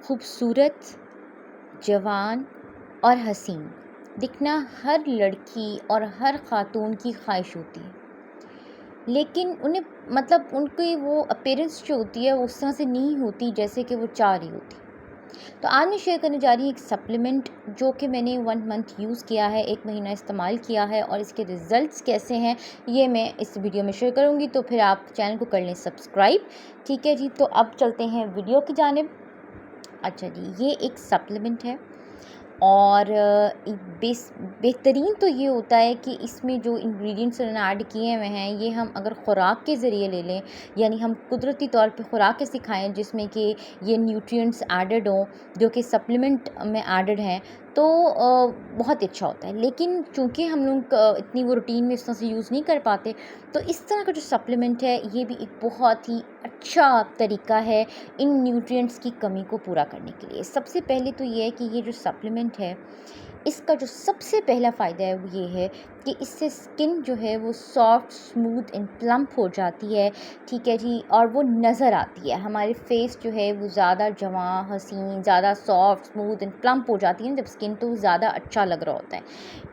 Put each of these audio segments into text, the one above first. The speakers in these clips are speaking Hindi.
खूबसूरत, जवान और हसीन दिखना हर लड़की और हर ख़ातून की ख्वाहिश होती है। लेकिन उन्हें उनकी वो अपीयरेंस जो होती है वो उस तरह से नहीं होती जैसे कि वो चाह रही होती। तो आज मैं शेयर करने जा रही हूँ एक सप्लीमेंट जो कि मैंने 1 मंथ यूज़ किया है, 1 महीना इस्तेमाल किया है और इसके रिज़ल्ट्स कैसे हैं ये मैं इस वीडियो में शेयर करूँगी। तो फिर आप चैनल को कर लें सब्सक्राइब। ठीक है जी, तो अब चलते हैं वीडियो की जानिब। अच्छा जी, ये एक सप्लीमेंट है और बेहतरीन तो ये होता है कि इसमें जो इंग्रेडिएंट्स ऐड किए हुए हैं ये हम अगर ख़ुराक के ज़रिए ले लें, यानी हम कुदरती तौर पे ख़ुराक ऐसी खाएँ जिसमें कि ये न्यूट्रिएंट्स एडेड हों जो कि सप्लीमेंट में एडेड हैं, तो बहुत अच्छा होता है। लेकिन चूँकि हम लोग इतनी वो रूटीन में इस तरह से यूज़ नहीं कर पाते, तो इस तरह का जो सप्लीमेंट है ये भी एक बहुत ही अच्छा तरीका है इन न्यूट्रिएंट्स की कमी को पूरा करने के लिए। सबसे पहले तो ये है कि ये जो सप्लीमेंट है इसका जो सबसे पहला फ़ायदा है वो ये है कि इससे स्किन जो है वो सॉफ्ट, स्मूथ एंड प्लम्प हो जाती है। ठीक है जी, और वो नज़र आती है, हमारे फेस जो है वो ज़्यादा जवां, हसीन, ज़्यादा सॉफ्ट, स्मूथ एंड प्लम्प हो जाती है जब स्किन, तो ज़्यादा अच्छा लग रहा होता है।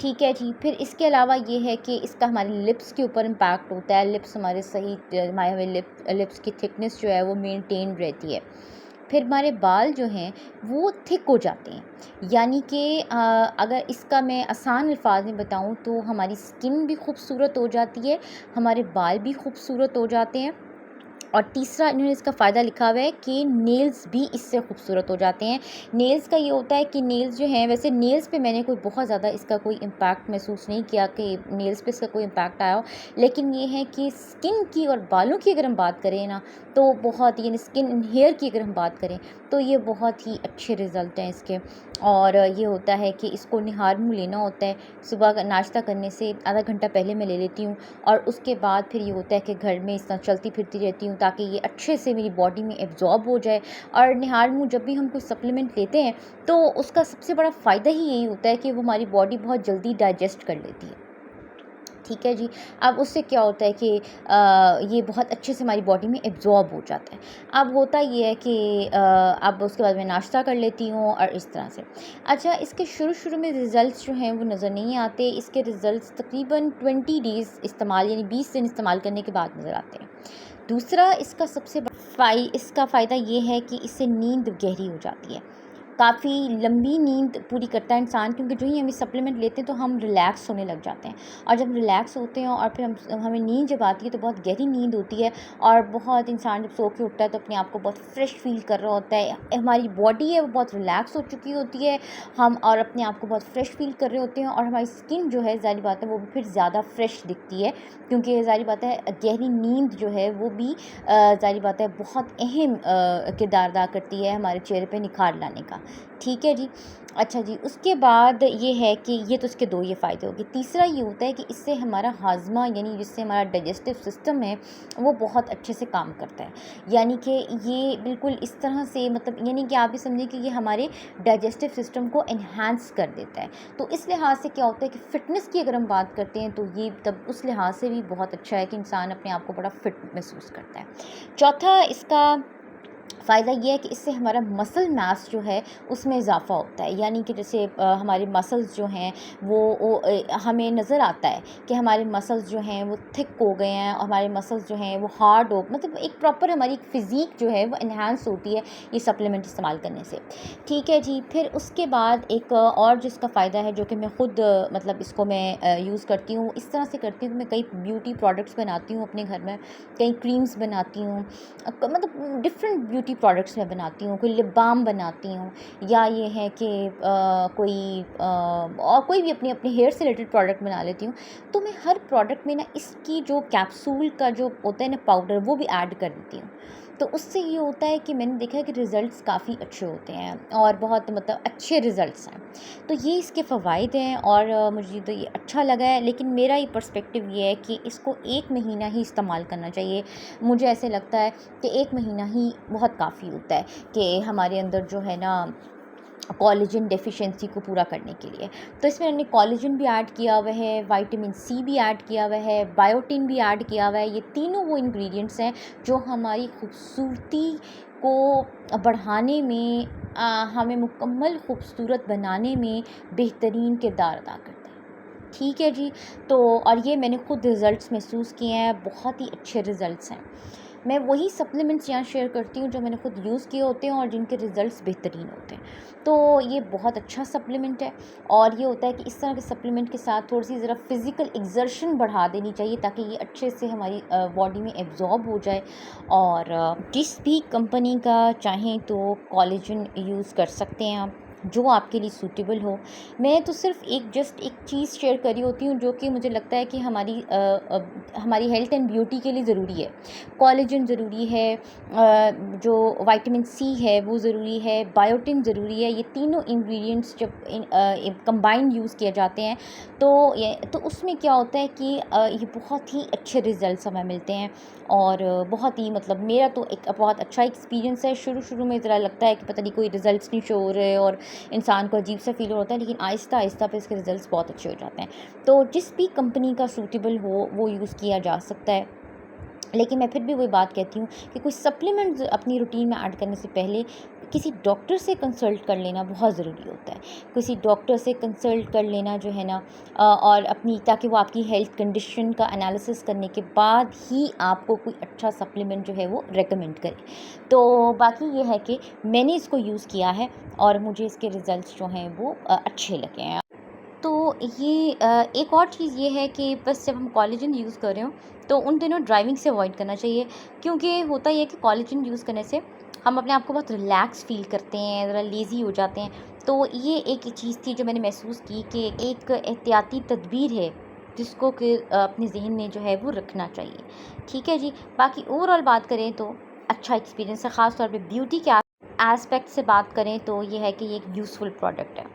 ठीक है जी, फिर इसके अलावा ये है कि इसका हमारे लिप्स के ऊपर इम्पैक्ट होता है। लिप्स हमारे सही, हमारे लिप्स की थिकनेस जो है वो मेनटेन रहती है। फिर हमारे बाल जो हैं वो थिक हो जाते हैं, यानी कि अगर इसका मैं आसान अल्फाज में बताऊं तो हमारी स्किन भी खूबसूरत हो जाती है, हमारे बाल भी खूबसूरत हो जाते हैं। और तीसरा इन्होंने इसका फ़ायदा लिखा हुआ है कि नेल्स भी इससे खूबसूरत हो जाते हैं। नेल्स का ये होता है कि नेल्स जो हैं, वैसे नेल्स पे मैंने कोई बहुत ज़्यादा इसका कोई इम्पैक्ट महसूस नहीं किया कि नेल्स पे इसका कोई इम्पैक्ट आया हो, लेकिन ये है कि स्किन की और बालों की अगर हम बात करें ना, तो बहुत, यानी स्किन एंड हेयर की अगर हम बात करें तो ये बहुत ही अच्छे रिज़ल्ट हैं इसके। और ये होता है कि इसको निहार मुँह लेना होता है। सुबह का नाश्ता करने से आधा घंटा पहले मैं ले लेती हूँ और उसके बाद फिर ये होता है कि घर में इस तरह चलती फिरती रहती हूँ ताकि ये अच्छे से मेरी बॉडी में एब्जॉर्ब हो जाए। और निहार मुँह जब भी हम कोई सप्लीमेंट लेते हैं तो उसका सबसे बड़ा फ़ायदा ही यही होता है कि वो हमारी बॉडी बहुत जल्दी डाइजेस्ट कर लेती है। ठीक है जी, अब उससे क्या होता है कि ये बहुत अच्छे से हमारी बॉडी में एब्जॉर्ब हो जाता है। अब होता ये है कि अब उसके बाद मैं नाश्ता कर लेती हूँ और इस तरह से। अच्छा, इसके शुरू में रिज़ल्ट्स जो हैं वो नज़र नहीं आते। इसके रिज़ल्ट्स तकरीबन 20 डेज़ इस्तेमाल, यानी 20 दिन इस्तेमाल करने के बाद नज़र आते हैं। दूसरा इसका इसका फ़ायदा ये है कि इससे नींद गहरी हो जाती है। काफ़ी लंबी नींद पूरी करता है इंसान, क्योंकि जो ही हम सप्लीमेंट लेते हैं तो हम रिलैक्स होने लग जाते हैं। और जब रिलैक्स होते हैं और फिर हमें नींद जब आती है तो बहुत गहरी नींद होती है और बहुत, इंसान जब सो के उठता है तो अपने आप को बहुत फ्रेश फील कर रहा होता है। हमारी बॉडी है वो बहुत रिलैक्स हो चुकी होती है, हम और अपने आप को बहुत फ्रेश फील कर रहे होते हैं और हमारी स्किन जो है, ज़ाहिर बात है, वो भी फिर ज़्यादा फ्रेश दिखती है, क्योंकि ज़ाहिर बात है गहरी नींद जो है वो भी ज़ाहिर बात है बहुत अहम किरदार अदा करती है हमारे चेहरे पे निखार लाने का। ठीक है जी। अच्छा जी, उसके बाद ये है कि ये तो इसके 2 ये फ़ायदे हो गए। तीसरा ये होता है कि इससे हमारा हाज़मा, यानी जिससे हमारा डाइजेस्टिव सिस्टम है वो बहुत अच्छे से काम करता है। यानी कि ये बिल्कुल इस तरह से, यानी कि आप भी समझें कि ये हमारे डाइजेस्टिव सिस्टम को एनहांस कर देता है। तो इस लिहाज से क्या होता है कि फ़िटनेस की अगर हम बात करते हैं तो ये तब उस लिहाज से भी बहुत अच्छा है कि इंसान अपने आप को बड़ा फ़िट महसूस करता है। चौथा इसका फ़ायदा ये है कि इससे हमारा मसल मास जो है उसमें इजाफ़ा होता है। यानी कि जैसे हमारे मसल्स जो हैं वो हमें नज़र आता है कि हमारे मसल्स जो हैं वो थिक हो गए हैं और हमारे मसल्स जो हैं वो हार्ड हो, एक प्रॉपर हमारी फ़िज़ीक जो है वो एनहांस होती है ये सप्लीमेंट इस्तेमाल करने से। ठीक है जी, फिर उसके बाद एक और जिसका फ़ायदा है जो कि मैं ख़ुद इसको मैं यूज़ करती हूँ, इस तरह से करती हूँ कि मैं कई ब्यूटी प्रोडक्ट्स बनाती हूँ अपने घर में, कई क्रीम्स बनाती हूँ, डिफरेंट ब्यूटी प्रोडक्ट्स मैं बनाती हूँ, कोई लिप बाम बनाती हूँ, या ये है कि और कोई भी अपने अपने हेयर से रिलेटेड प्रोडक्ट बना लेती हूँ। तो मैं हर प्रोडक्ट में ना इसकी जो कैप्सूल का जो होता है ना पाउडर, वो भी ऐड कर देती हूँ। तो उससे ये होता है कि मैंने देखा है कि रिज़ल्ट्स काफ़ी अच्छे होते हैं और बहुत अच्छे रिज़ल्ट्स हैं। तो ये इसके फ़वाइद हैं और मुझे तो ये अच्छा लगा है। लेकिन मेरा ये पर्सपेक्टिव ये है कि इसको 1 महीना ही इस्तेमाल करना चाहिए। मुझे ऐसे लगता है कि 1 महीना ही बहुत काफ़ी होता है कि हमारे अंदर जो है ना कोलेजन डेफिशिएंसी को पूरा करने के लिए। तो इसमें मैंने कोलेजन भी ऐड किया हुआ है, विटामिन सी भी ऐड किया हुआ है, बायोटिन भी ऐड किया हुआ है। ये तीनों वो इंग्रेडिएंट्स हैं जो हमारी खूबसूरती को बढ़ाने में हमें मुकम्मल खूबसूरत बनाने में बेहतरीन किरदार अदा करता है। ठीक है जी। तो और ये मैंने खुद रिज़ल्ट्स महसूस किए हैं, बहुत ही अच्छे रिज़ल्ट्स हैं। मैं वही सप्लीमेंट्स यहाँ शेयर करती हूँ जो मैंने खुद यूज़ किए होते हैं और जिनके रिज़ल्ट्स बेहतरीन होते हैं। तो ये बहुत अच्छा सप्लीमेंट है और ये होता है कि इस तरह के सप्लीमेंट के साथ थोड़ी-सी ज़रा फ़िज़िकल एक्सर्शन बढ़ा देनी चाहिए ताकि ये अच्छे से हमारी बॉडी में एब्ज़ॉर्ब हो जाए। और जिस भी कंपनी का चाहें तो कोलेजन यूज़ कर सकते हैं आप, जो आपके लिए सूटेबल हो। मैं तो सिर्फ़ जस्ट एक चीज़ शेयर कर रही होती हूँ जो कि मुझे लगता है कि हमारी हेल्थ एंड ब्यूटी के लिए ज़रूरी है। कोलेजन ज़रूरी है, जो विटामिन सी है वो ज़रूरी है, बायोटिन ज़रूरी है। ये तीनों इंग्रेडिएंट्स जब कंबाइंड यूज़ किए जाते हैं तो उसमें क्या होता है कि ये बहुत ही अच्छे रिज़ल्ट्स हमें मिलते हैं। और बहुत ही मतलब मेरा तो एक बहुत अच्छा एक्सपीरियंस है। शुरू में ज़रा लगता है कि पता नहीं कोई रिज़ल्ट्स नहीं शो हो रहे और इंसान को अजीब सा फ़ील होता है, लेकिन आहिस्ता पे इसके रिज़ल्ट्स बहुत अच्छे हो जाते हैं। तो जिस भी कंपनी का सूटेबल हो वो यूज़ किया जा सकता है। लेकिन मैं फिर भी वही बात कहती हूँ कि कोई सप्लीमेंट अपनी रूटीन में ऐड करने से पहले किसी डॉक्टर से कंसल्ट कर लेना बहुत ज़रूरी होता है। किसी डॉक्टर से कंसल्ट कर लेना जो है ना, और अपनी ताकि वो आपकी हेल्थ कंडीशन का एनालिसिस करने के बाद ही आपको कोई अच्छा सप्लीमेंट जो है वो रेकमेंड करे। तो बाकी ये है कि मैंने इसको यूज़ किया है और मुझे इसके रिज़ल्ट्स जो हैं वो अच्छे लगे हैं। तो ये एक और चीज़ ये है कि बस जब हम कोलेजन यूज़ कर रहे हो तो उन दिनों ड्राइविंग से अवॉइड करना चाहिए, क्योंकि होता ये है कि कोलेजन यूज़ करने से हम अपने आप को बहुत रिलैक्स फ़ील करते हैं, ज़रा लेज़ी हो जाते हैं। तो ये एक चीज़ थी जो मैंने महसूस की कि एक एहतियाती तदबीर है जिसको कि अपने ज़हन में जो है वो रखना चाहिए। ठीक है जी। बाकी ओवरऑल बात करें तो अच्छा एक्सपीरियंस है, ख़ास तौर पे ब्यूटी के एस्पेक्ट से बात करें तो ये है कि ये एक यूज़फुल प्रोडक्ट है।